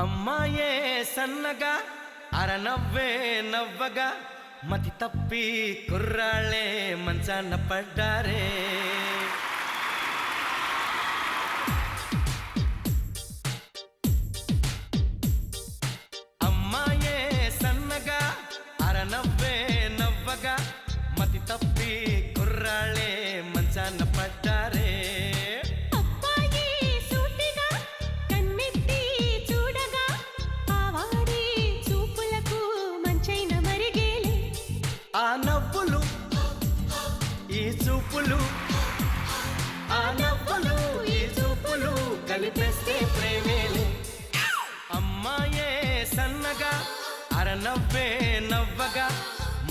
అమ్మాయే సన్నగా అరనవ్వే నవ్వగా మతి తప్పి కుర్రాళ్ళే మంచాన పడ్డారే. అమ్మాయే సన్నగా అరనవ్వే నవ్వగా మతి తప్పి కుర్రాళ్ళే మంచాన పడ్డారే. ఆ నవ్వులు ఈ చూపులు, ఆ నవ్వులు ఈ చూపులు కలిపేస్తే ప్రేమేలే. అమ్మాయే సన్నగా అరనవ్వే నవ్వగా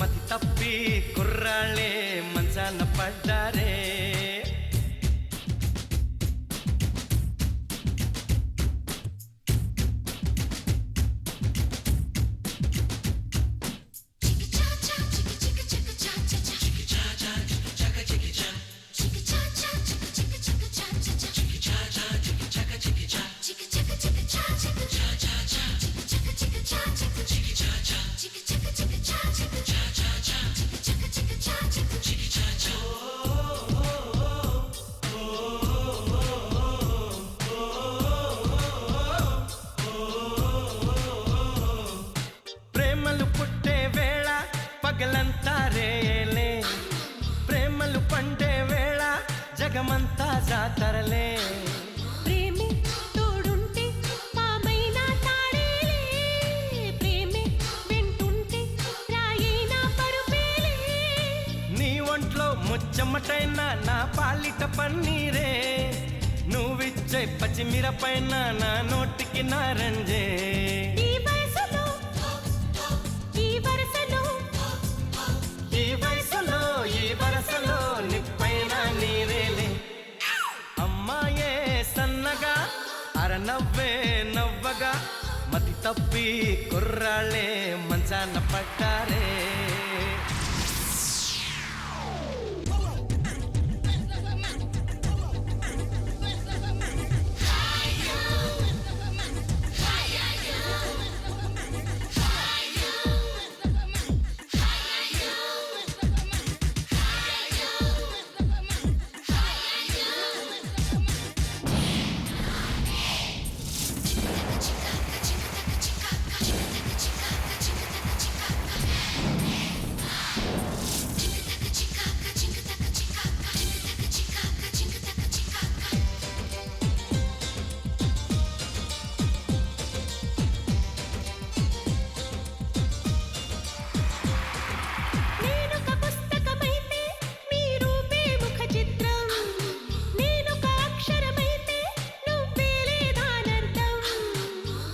మతి తప్పి కుర్రాళ్ళే మంచాన పడ్డారే. ప్రేమలు పుట్టే వేళ పగలంతా రేలే, ప్రేమలు పండే వేళ జగమంతా జాతరలే. ప్రేమే తోడుంటే పామైనా తాడేలే, ప్రేమే వెంటుంటే రాయినా పరుపేలే. నీ ఒంట్లో ముచ్చమటైన నా పాలిట పన్నీరే, నువ్విచ్చే పచ్చిమిరపైన నా నోటికి నారంజే. ఈ వయసులో ఈ వరసలో ఈ వయసులో ఈ వరసలో నిప్పైన నీరేలే. అమ్మాయే సన్నగా అరనవ్వే నవ్వగా మతి తప్పి కుర్రాళ్ళే మంచాన పడ్డారే.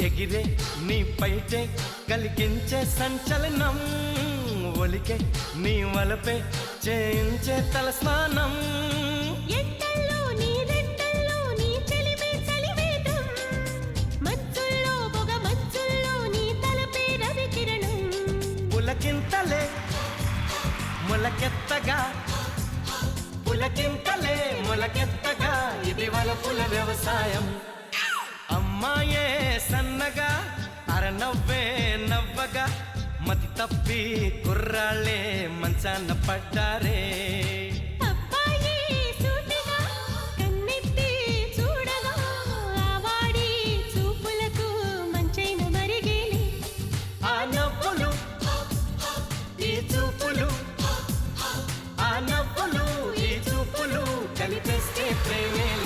ఎగిరే నీ పైటే కలిగించే సంచలనం, ఒలికే నీ వలపే చేయించే తల స్నానం. ఎండల్లో నీ రెండల్లో నీ చెలిమే చలివేదం, మంచుల్లో పొగ మంచుల్లో నీ తలపే రవి కిరణం. పులకింతలే మొలకెత్తగా, పులకింతలే మొలకెత్తగా ఇది వలపుల వ్యవసాయం. అమ్మాయే సన్నగా అరనవ్వే నవ్వగా మతి తప్పి కుర్రాళ్ళే మంచాన పడ్డారే. అబ్బాయి సూటిగా కన్నెత్తి చూడగా ఆవాడి చూపులకు మంచైన మరిగేలే. ఆ నవ్వులు ఈ చూపులు, ఆ నవ్వులు ఈ చూపులు కలిపేస్తే ప్రేమేలే.